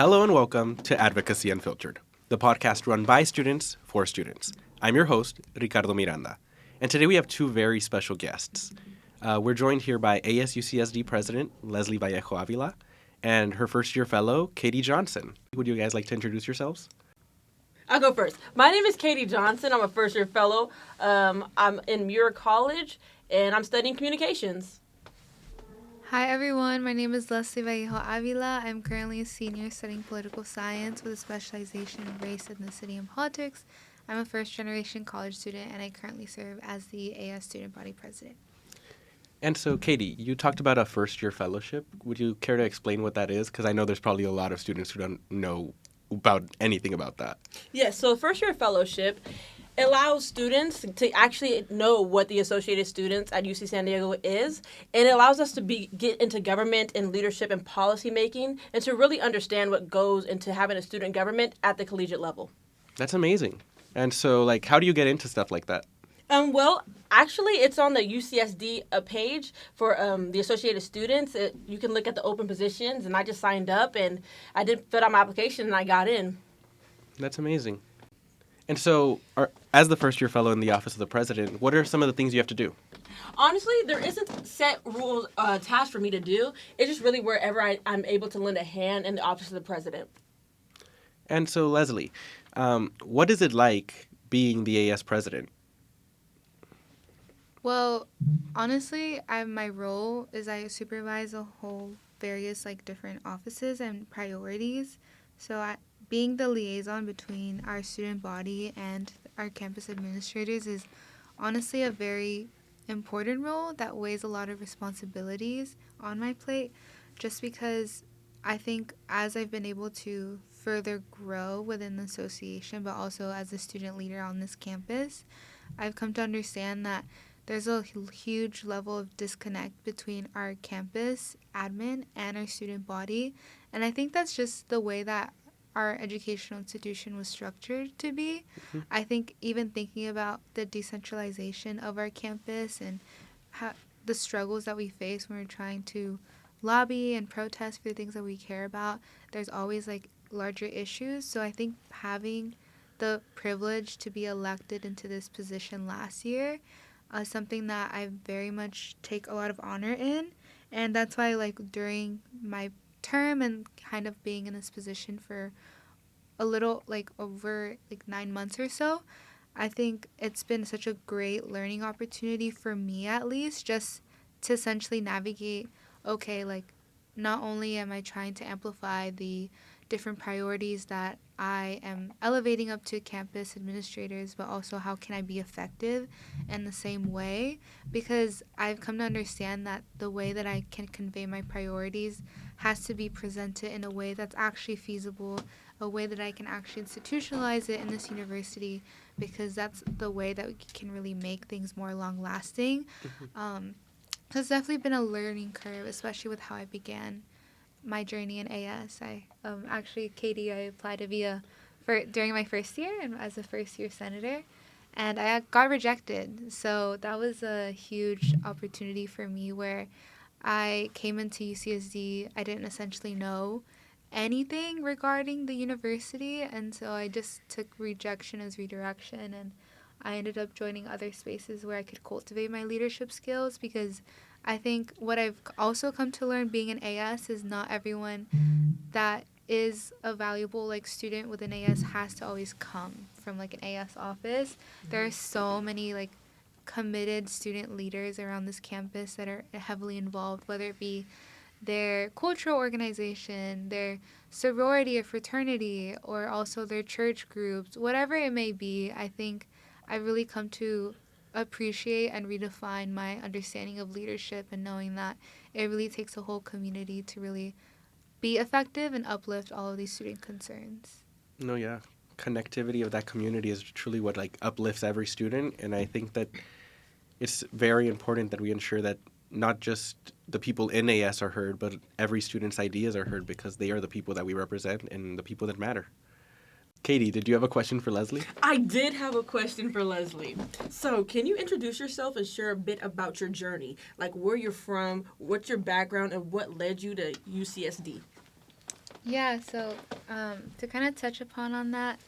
Hello and welcome to Advocacy Unfiltered, the podcast run by students for students. I'm your host, Ricardo Miranda, and today we have two very special guests. We're joined here by UCSD President Leslie Vallejo-Avila and her first-year fellow, Katie Johnson. Would you guys like to introduce yourselves? I'll go first. My name is Katie Johnson. I'm a first-year fellow. I'm in Muir College, and I'm studying communications. Hi everyone, my name is Leslie Vallejo-Avila. I'm currently a senior studying political science with a specialization in race, ethnicity, and politics. I'm a first-generation college student, and I currently serve as the AS Student Body President. And so, Katie, you talked about a first-year fellowship. Would you care to explain what that is? Because I know there's probably a lot of students who don't know about anything about that. Yes, so first-year fellowship allows students to actually know what the Associated Students at UC San Diego is, and it allows us to get into government and leadership and policy making, and to really understand what goes into having a student government at the collegiate level. That's amazing. And so, how do you get into stuff like that? Well, actually, it's on the UCSD page for the Associated Students. You can look at the open positions, and I just signed up, and I did fill out my application, and I got in. That's amazing. And so, as the first-year fellow in the Office of the President, what are some of the things you have to do? Honestly, there isn't set rules, tasks for me to do. It's just really wherever I'm able to lend a hand in the Office of the President. And so, Leslie, what is it like being the AS President? Well, honestly, my role is I supervise a whole various different offices and priorities. So being the liaison between our student body and our campus administrators is honestly a very important role that weighs a lot of responsibilities on my plate, just because I think as I've been able to further grow within the association, but also as a student leader on this campus, I've come to understand that there's a huge level of disconnect between our campus admin and our student body, and I think that's just the way that our educational institution was structured to be. Mm-hmm. I think even thinking about the decentralization of our campus and the struggles that we face when we're trying to lobby and protest for the things that we care about, there's always larger issues. So I think having the privilege to be elected into this position last year is something that I very much take a lot of honor in. And that's why during my term and kind of being in this position for a little over 9 months or so, I think it's been such a great learning opportunity for me, at least, just to essentially navigate, not only am I trying to amplify the different priorities that I am elevating up to campus administrators, but also how can I be effective in the same way, because I've come to understand that the way that I can convey my priorities has to be presented in a way that's actually feasible, a way that I can actually institutionalize it in this university, because that's the way that we can really make things more long-lasting. So it's definitely been a learning curve, especially with how I began my journey in AS. Katie, I applied to be during my first year and as a first-year senator, and I got rejected. So that was a huge opportunity for me where I came into UCSD. I didn't essentially know anything regarding the university, and so I just took rejection as redirection, and I ended up joining other spaces where I could cultivate my leadership skills, because I think what I've also come to learn being an AS is not everyone that is a valuable student with an AS has to always come from an AS office. There are so many committed student leaders around this campus that are heavily involved, whether it be their cultural organization, their sorority or fraternity, or also their church groups, whatever it may be. I think I've really come to appreciate and redefine my understanding of leadership, and knowing that it really takes a whole community to really be effective and uplift all of these student concerns. No, yeah. Connectivity of that community is truly what uplifts every student, and I think that it's very important that we ensure that not just the people in AS are heard, but every student's ideas are heard, because they are the people that we represent and the people that matter. Katie, did you have a question for Leslie? I did have a question for Leslie. So, can you introduce yourself and share a bit about your journey? Where you're from, what's your background, and what led you to UCSD? Yeah, so to kind of touch upon on that,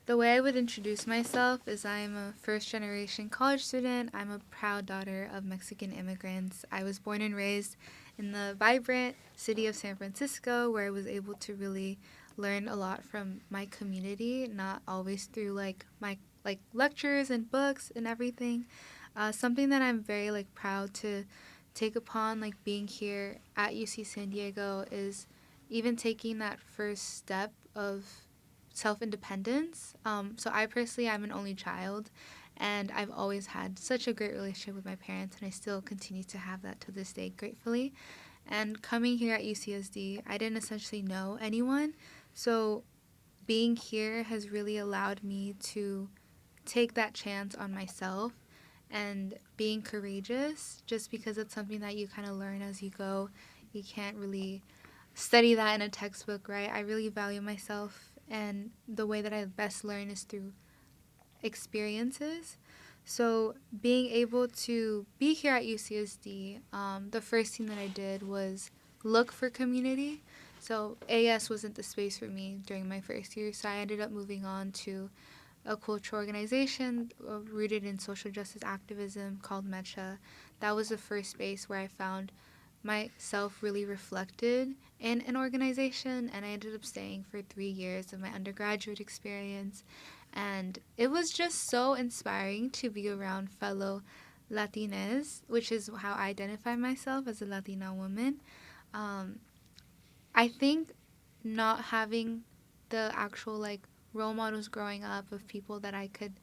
the way I would introduce myself is I'm a first generation college student. I'm a proud daughter of Mexican immigrants. I was born and raised in the vibrant city of San Francisco, where I was able to really learn a lot from my community, not always through like my like lectures and books and everything. Something that I'm very like proud to take upon, like being here at UC San Diego, is even taking that first step of self independence. So I personally, I'm an only child, and I've always had such a great relationship with my parents, and I still continue to have that to this day, gratefully. And coming here at UCSD, I didn't essentially know anyone, so being here has really allowed me to take that chance on myself and being courageous, just because it's something that you kind of learn as you go. You can't really study that in a textbook, right? I really value myself, and the way that I best learn is through experiences. So, being able to be here at UCSD, the first thing that I did was look for community. So, AS wasn't the space for me during my first year, so I ended up moving on to a cultural organization rooted in social justice activism called Mecha. That was the first space where I found myself really reflected in an organization, and I ended up staying for 3 years of my undergraduate experience. And it was just so inspiring to be around fellow Latinas, which is how I identify myself as a Latina woman. Um, I think not having the actual like role models growing up of people that I could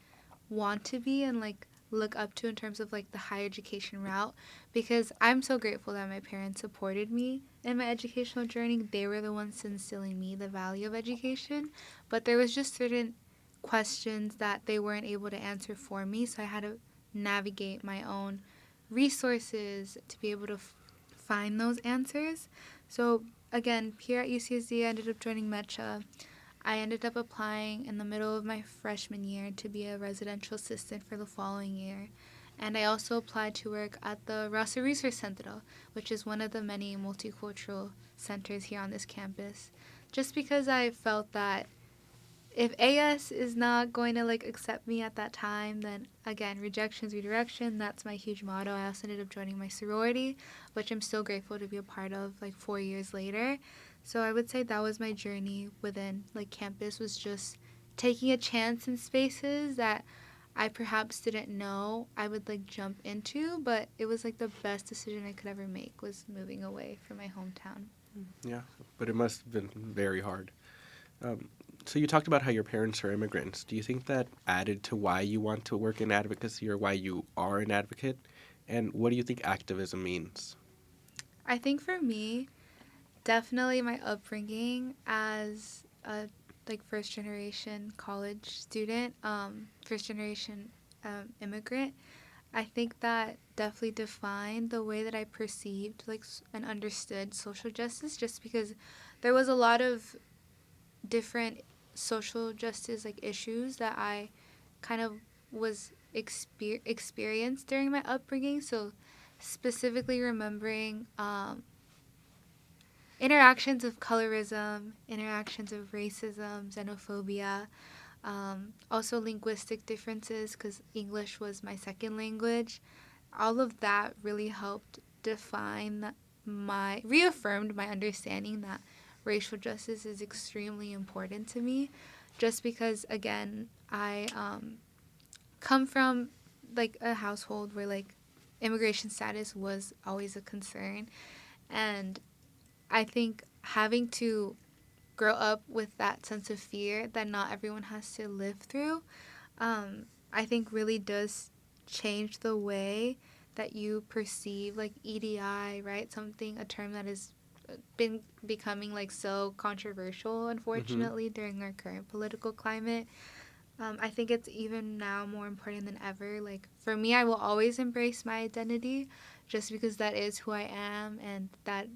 want to be and like look up to in terms of like the higher education route, because I'm so grateful that my parents supported me in my educational journey. They were the ones instilling me the value of education, but there was just certain questions that they weren't able to answer for me, so I had to navigate my own resources to be able to find those answers. So again, here at UCSD, I ended up joining Mecha. I ended up applying in the middle of my freshman year to be a residential assistant for the following year. And I also applied to work at the Rasa Research Center, which is one of the many multicultural centers here on this campus. Just because I felt that if AS is not going to like accept me at that time, then again, rejection is redirection. That's my huge motto. I also ended up joining my sorority, which I'm still grateful to be a part of like 4 years later. So I would say that was my journey within like campus, was just taking a chance in spaces that I perhaps didn't know I would like jump into, but it was like the best decision I could ever make, was moving away from my hometown. Yeah, but it must have been very hard. Um, so you talked about how your parents are immigrants. Do you think that added to why you want to work in advocacy or why you are an advocate? And what do you think activism means? I think for me, definitely my upbringing as a like first generation college student, first generation immigrant. I think that definitely defined the way that I perceived like and understood social justice, just because there was a lot of different social justice like issues that I kind of was experienced during my upbringing. So specifically remembering interactions of colorism, interactions of racism, xenophobia, also linguistic differences because English was my second language. All of that really helped reaffirmed my understanding that racial justice is extremely important to me, just because, again, I come from like a household where like immigration status was always a concern. And I think having to grow up with that sense of fear that not everyone has to live through, I think really does change the way that you perceive like EDI, right? A term that has been becoming like so controversial, Mm-hmm. unfortunately, during our current political climate. I think it's even now more important than ever. Like for me, I will always embrace my identity, just because that is who I am, and that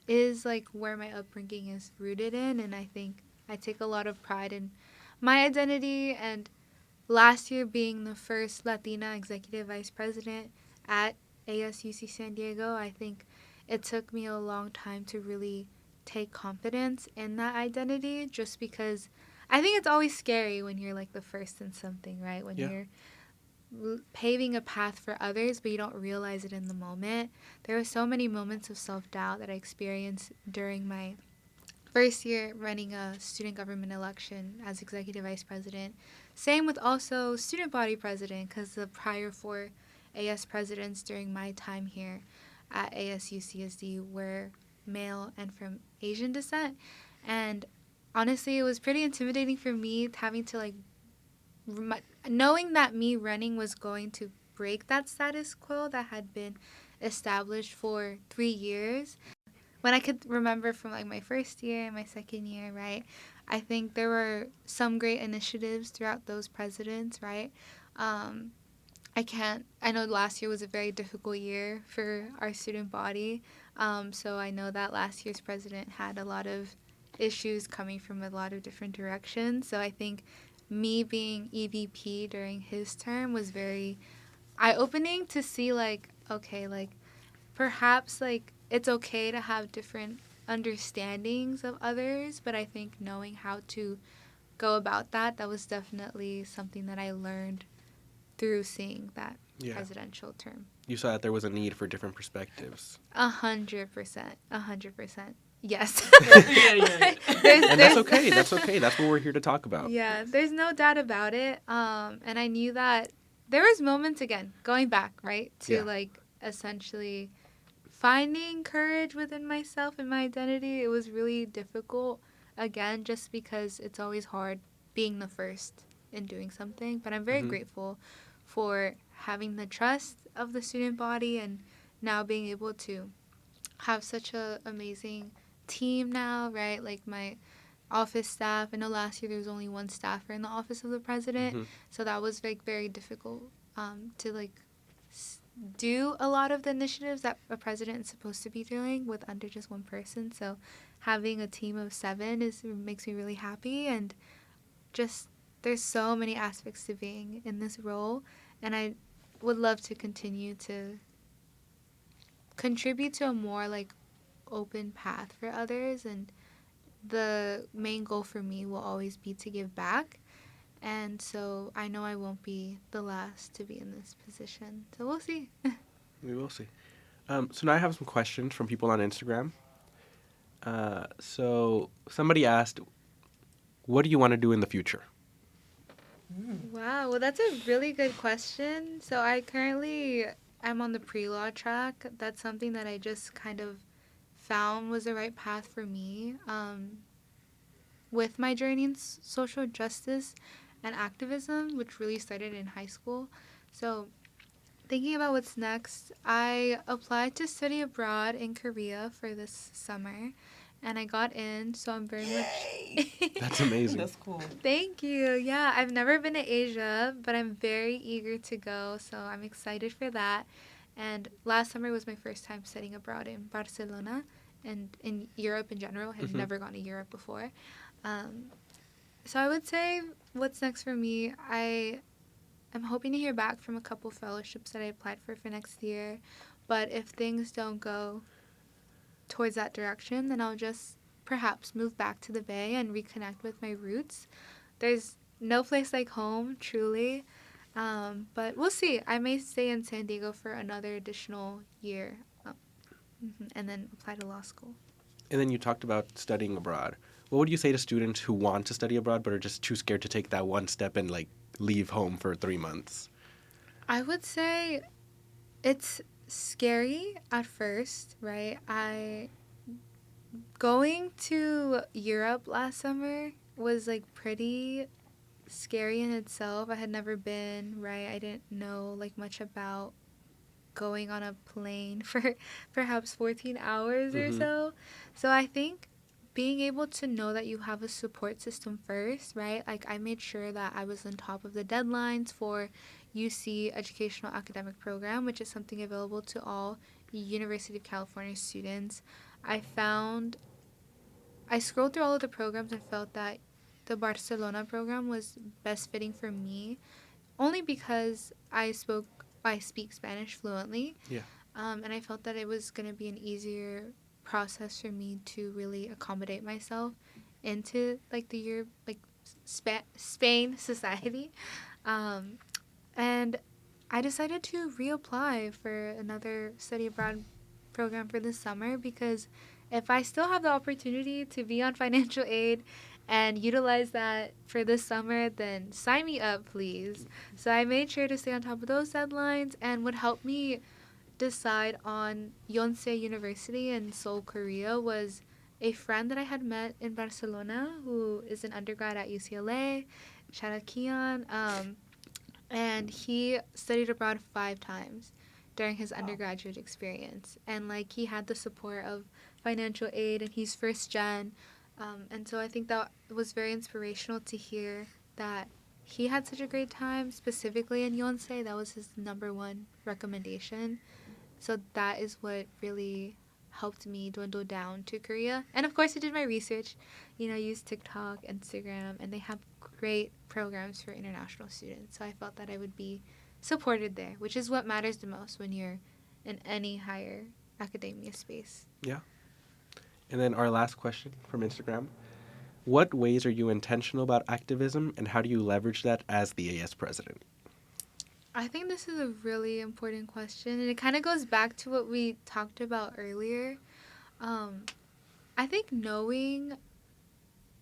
is like where my upbringing is rooted in. And I think I take a lot of pride in my identity. And last year, being the first Latina executive vice president at ASUC San Diego, I think it took me a long time to really take confidence in that identity, just because I think it's always scary when you're like the first in something, right? When you're paving a path for others, but you don't realize it in the moment. There were so many moments of self-doubt that I experienced during my first year running a student government election as executive vice president. Same with also student body president, because the prior 4 AS presidents during my time here at UCSD were male and from Asian descent. And honestly, it was pretty intimidating for me having to like knowing that me running was going to break that status quo that had been established for 3 years. When I could remember from like my first year and my second year, right, I think there were some great initiatives throughout those presidents, right? I know last year was a very difficult year for our student body. So I know that last year's president had a lot of issues coming from a lot of different directions. So I think me being EVP during his term was very eye-opening to see, like, okay, like, perhaps, like, it's okay to have different understandings of others, but I think knowing how to go about that was definitely something that I learned through seeing that presidential term. You saw that there was a need for different perspectives. 100%. 100%. Yes. And that's okay. That's okay. That's what we're here to talk about. Yeah, there's no doubt about it. And I knew that there was moments, again, going back, right, to like essentially finding courage within myself and my identity. It was really difficult, again, just because it's always hard being the first in doing something. But I'm very grateful for having the trust of the student body and now being able to have such an amazing team now, right? Like my office staff. I know last year there was only one staffer in the office of the president, so that was like very difficult to like do a lot of the initiatives that a president is supposed to be doing with under just one person. So having a team of 7 makes me really happy, and just there's so many aspects to being in this role, and I would love to continue to contribute to a more like open path for others. And the main goal for me will always be to give back, and so I know I won't be the last to be in this position, so we'll see. We will see. So now I have some questions from people on Instagram. So somebody asked, what do you want to do in the future? Wow, well, that's a really good question. So I'm on the pre-law track. That's something that I just kind of found was the right path for me. With my journey in social justice and activism, which really started in high school. So thinking about what's next, I applied to study abroad in Korea for this summer, and I got in, so I'm very much... That's amazing. That's cool. Thank you. Yeah, I've never been to Asia, but I'm very eager to go, so I'm excited for that. And last summer was my first time studying abroad in Barcelona and in Europe in general. I had never gone to Europe before. So I would say what's next for me, I'm hoping to hear back from a couple fellowships that I applied for next year. But if things don't go towards that direction, then I'll just perhaps move back to the Bay and reconnect with my roots. There's no place like home, truly. But we'll see. I may stay in San Diego for another additional year and then apply to law school. And then you talked about studying abroad. What would you say to students who want to study abroad but are just too scared to take that one step and like leave home for 3 months? I would say it's scary at first, right? Going to Europe last summer was like pretty scary in itself. I had never been, right? I didn't know like much about going on a plane for perhaps 14 hours or so. So I think being able to know that you have a support system first, right? Like I made sure that I was on top of the deadlines for UC Educational Academic Program, which is something available to all University of California students. I scrolled through all of the programs and felt that the Barcelona program was best fitting for me, only because I speak Spanish fluently. Yeah. And I felt that it was going to be an easier process for me to really accommodate myself into like the Europe, like Spain society. Um, and I decided to reapply for another study abroad program for this summer because if I still have the opportunity to be on financial aid and utilize that for this summer, then sign me up, please. So I made sure to stay on top of those deadlines, and what helped me decide on Yonsei University in Seoul, Korea was a friend that I had met in Barcelona who is an undergrad at UCLA. Shout out Keon. And he studied abroad 5 times during his undergraduate experience. And like he had the support of financial aid, and he's first gen. And so I think that was very inspirational to hear that he had such a great time, specifically in Yonsei. That was his number one recommendation. So that is what really helped me dwindle down to Korea. And of course, I did my research, used TikTok, Instagram, and they have great programs for international students. So I felt that I would be supported there, which is what matters the most when you're in any higher academia space. Yeah. And then our last question from Instagram. What ways are you intentional about activism, and how do you leverage that as the AS president? I think this is a really important question, and it kind of goes back to what we talked about earlier. I think knowing,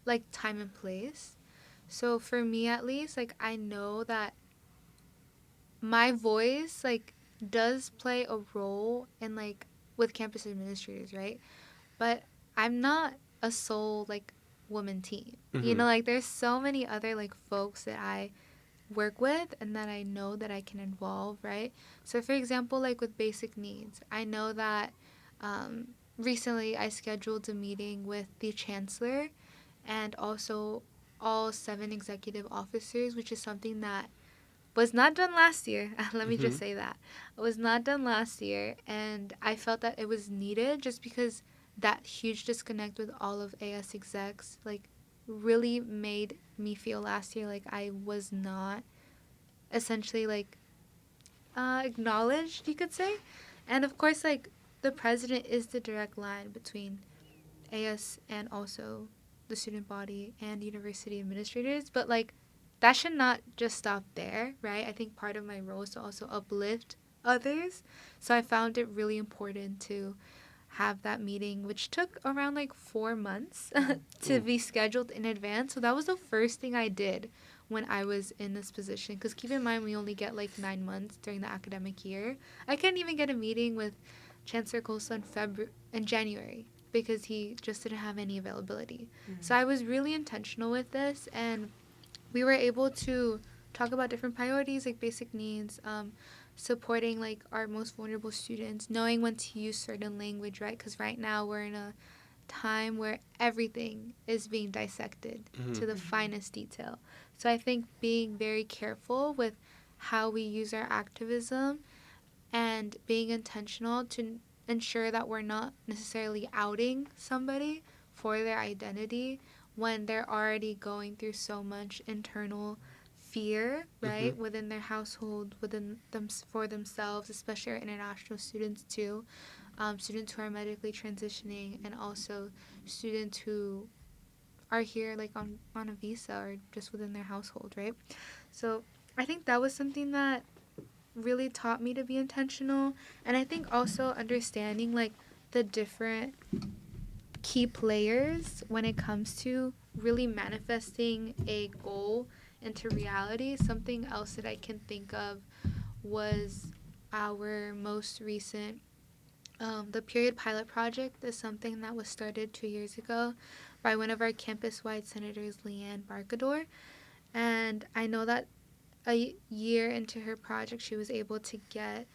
like, time and place. So for me, at least, like, I know that my voice, like, does play a role in, like, with campus administrators, right? But I'm not a sole, like, woman team. Mm-hmm. Like, there's so many other, like, folks that I work with and that I know that I can involve, right? So for example, like with basic needs, I know that recently I scheduled a meeting with the chancellor and also all 7 executive officers, which is something that was not done last year. Let me just say that. It was not done last year, and I felt that it was needed just because that huge disconnect with all of AS execs, like, really made me feel last year like I was not essentially, like, acknowledged, you could say. And of course, like, the president is the direct line between AS and also the student body and university administrators, but like that should not just stop there, right? I think part of my role is to also uplift others. So I found it really important to have that meeting, which took around like 4 months to be scheduled in advance. So that was the first thing I did when I was in this position. Because keep in mind, we only get like 9 months during the academic year. I couldn't even get a meeting with Chancellor Costa in January because he just didn't have any availability. So I was really intentional with this, and we were able to talk about different priorities like basic needs, supporting like our most vulnerable students, knowing when to use certain language, right? Because right now we're in a time where everything is being dissected to the finest detail. So I think being very careful with how we use our activism and being intentional to ensure that we're not necessarily outing somebody for their identity when they're already going through so much internal fear, right, within their household, within them, for themselves, especially our international students too, students who are medically transitioning, and also students who are here like on a visa or just within their household, right? So I think that was something that really taught me to be intentional. And I think also understanding like the different key players when it comes to really manifesting a goal into reality. Something else that I can think of was our most recent the period pilot project is something that was started 2 years ago by one of our campus-wide senators, Leanne Barkador. And I know that a year into her project, she was able to get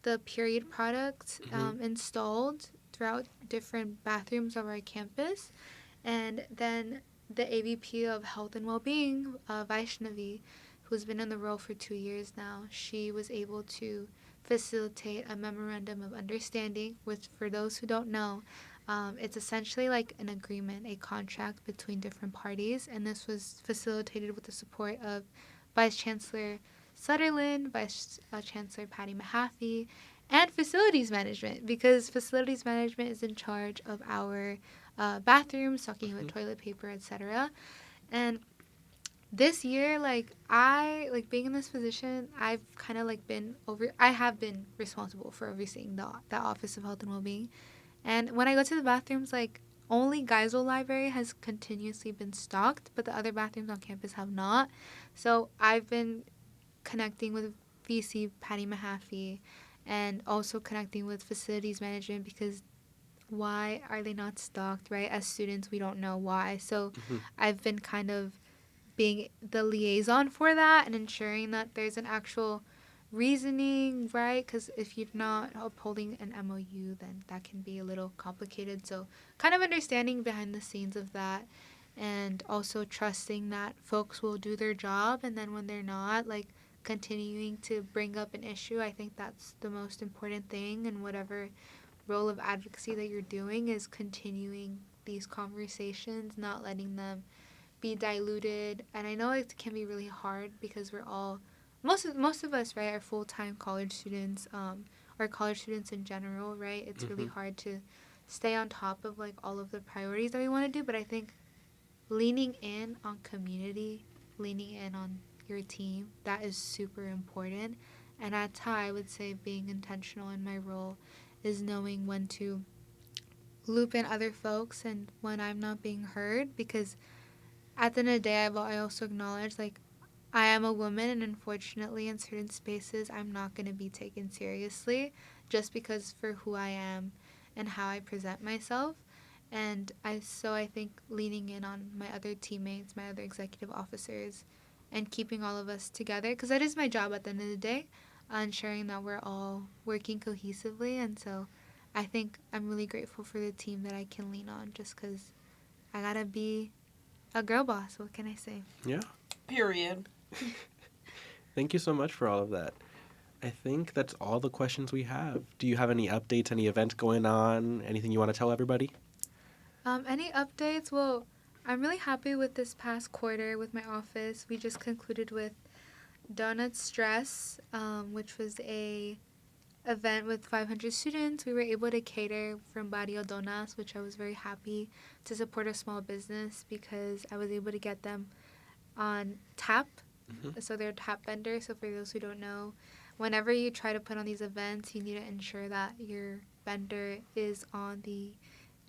the period product installed throughout different bathrooms of our campus. And then the AVP of Health and Wellbeing, Vaishnavi, who's been in the role for 2 years now, she was able to facilitate a memorandum of understanding, which, for those who don't know, it's essentially like an agreement, a contract between different parties. And this was facilitated with the support of Vice Chancellor Sutherland, Vice Chancellor Patty Mahaffey, and facilities management, because facilities management is in charge of our bathrooms, stocking with toilet paper, etc. And this year, like, I like being in this position, I've kind of like I have been responsible for overseeing the Office of Health and Wellbeing. And when I go to the bathrooms, like, only Geisel Library has continuously been stocked, but the other bathrooms on campus have not. So I've been connecting with VC Patty Mahaffey and also connecting with facilities management, because why are they not stocked, right? As students, we don't know why. So I've been kind of being the liaison for that and ensuring that there's an actual reasoning, right? Because if you're not upholding an MOU, then that can be a little complicated. So kind of understanding behind the scenes of that, and also trusting that folks will do their job, and then when they're not, like, continuing to bring up an issue. I think that's the most important thing, and whatever role of advocacy that you're doing is continuing these conversations, not letting them be diluted. And I know it can be really hard because we're all most of us, right, are full-time college students, or college students in general, right? It's really hard to stay on top of, like, all of the priorities that we want to do. But I think leaning in on community, leaning in on your team, that is super important. And that's how I would say being intentional in my role is knowing when to loop in other folks and when I'm not being heard, because at the end of the day, I also acknowledge, like, I am a woman, and unfortunately, in certain spaces, I'm not going to be taken seriously just because for who I am and how I present myself. And I think leaning in on my other teammates, my other executive officers, and keeping all of us together, because that is my job at the end of the day, ensuring that we're all working cohesively. And so I think I'm really grateful for the team that I can lean on, just because I got to be a girl boss. What can I say? Yeah. Period. Thank you so much for all of that. I think that's all the questions we have. Do you have any updates, any events going on, anything you want to tell everybody? Any updates? Well, I'm really happy with this past quarter with my office. We just concluded with Donut Stress, which was a event with 500 students. We were able to cater from Barrio Donas, which I was very happy to support a small business because I was able to get them on tap. So they're a tap vendor. So for those who don't know, whenever you try to put on these events, you need to ensure that your vendor is on the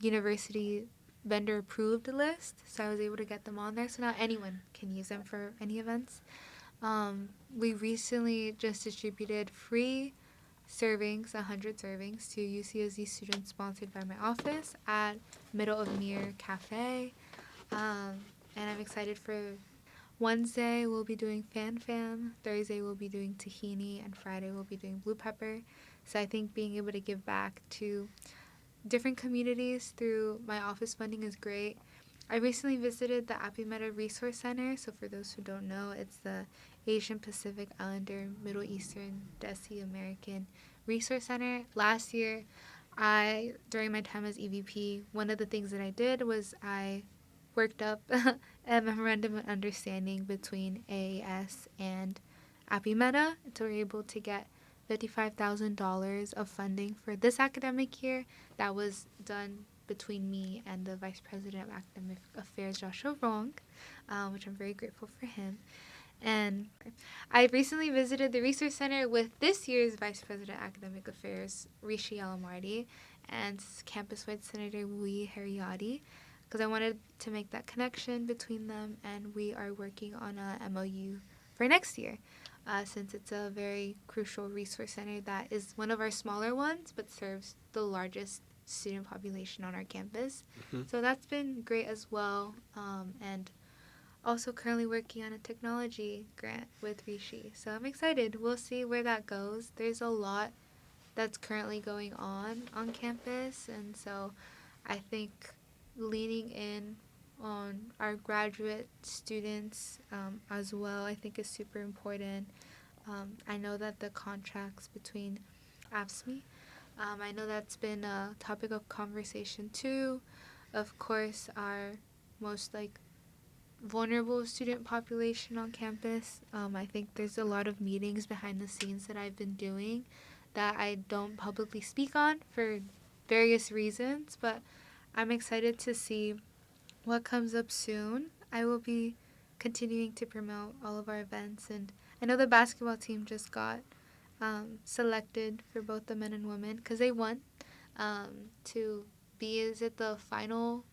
university vendor approved list. So I was able to get them on there. So now anyone can use them for any events. We recently just distributed free servings, 100 servings, to UCSD students sponsored by my office at Middle of Mir Cafe. And I'm excited for Wednesday we'll be doing Fan Fan, Thursday we'll be doing tahini, and Friday we'll be doing blue pepper. So I think being able to give back to different communities through my office funding is great. I recently visited the Apimeta Resource Center. So for those who don't know, it's the Asian Pacific Islander Middle Eastern Desi American Resource Center. Last year, during my time as EVP, one of the things that I did was I worked up a memorandum of understanding between AAS and Apimeta. So we were able to get $55,000 of funding for this academic year. That was done between me and the Vice President of Academic Affairs, Joshua Wrong, which I'm very grateful for him. And I recently visited the Resource Center with this year's Vice President of Academic Affairs, Rishi Alamardi, and campus-wide Senator Wui Heriadi, because I wanted to make that connection between them, and we are working on a MOU for next year, since it's a very crucial resource center that is one of our smaller ones, but serves the largest student population on our campus. So that's been great as well, and also currently working on a technology grant with Rishi. So I'm excited. We'll see where that goes. There's a lot that's currently going on campus, and so I think leaning in on our graduate students as well, I think is super important. I know that the contracts between AFSME, I know that's been a topic of conversation too. Of course, our most vulnerable student population on campus. I think there's a lot of meetings behind the scenes that I've been doing that I don't publicly speak on for various reasons, but I'm excited to see what comes up soon. I will be continuing to promote all of our events, and I know the basketball team just got selected for both the men and women because they won to be, is it the final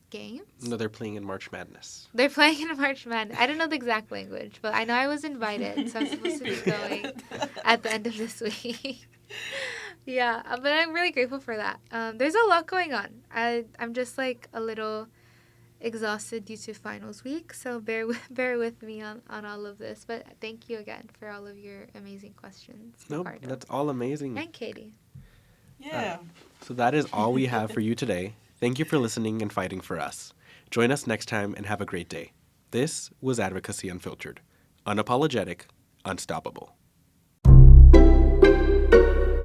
games? No, they're playing in March Madness. They're playing in March Madness. I don't know the exact language, but I know I was invited, so I'm supposed to be going at the end of this week. Yeah, but I'm really grateful for that. There's a lot going on. I'm just like a little exhausted due to finals week, so bear with me on all of this. But thank you again for all of your amazing questions. Nope, Ricardo. that's all amazing. And Katie. Yeah. So that is all we have for you today. Thank you for listening and fighting for us. Join us next time and have a great day. This was Advocacy Unfiltered. Unapologetic, unstoppable.